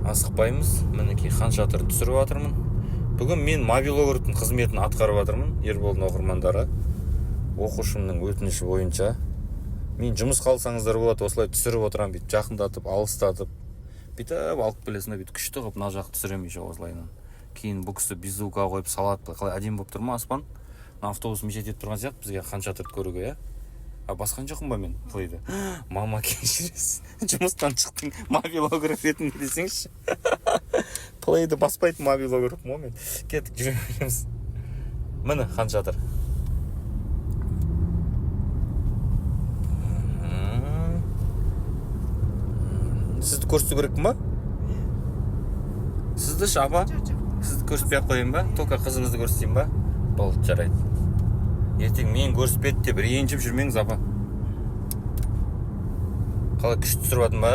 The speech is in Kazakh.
асықпаймыз. Мінекей хан шатырын түсіріп жатырмын. Бүгін мен мобилографтың қызметін атқарып жатырмын. Ерболдың оқырмандары, оқушымның өтініші бойынша. Мен жұмыс қалсаңыздар болады, осылай түсіріп отырамын, бүйтіп жақындатып, алыстатып. Бүйтіп алып келесіңдер, бүйтіп күшті қылып мына жақты түсіремін еще осылайынан. Кейін бұл кісі беззвука қойып салады. Қалай әдемі болып тұр ма аспан? Автобус мешет етіп тұрған сияқты бізге хан шатырды көруге, а басқан жоқпын ба мен плейді? Мама кешіресіз, жұмыстан шықтың, мобилограф етін десеңші. Плейді баспайтын мобилограф ма мен? Кеттік, жүре береміз. Міне хан шатыр. Сізді көрсету керек па? Сізді шапа? Сізді көрсетпей ақ қойын ба? Только қызыңызды көрсетейін ба? Болды, жарайды. Ертең мен көрсетпеді деп ренжіп жүрмеңіз, апа. Қалай күшті түсіріп жатырмын ба?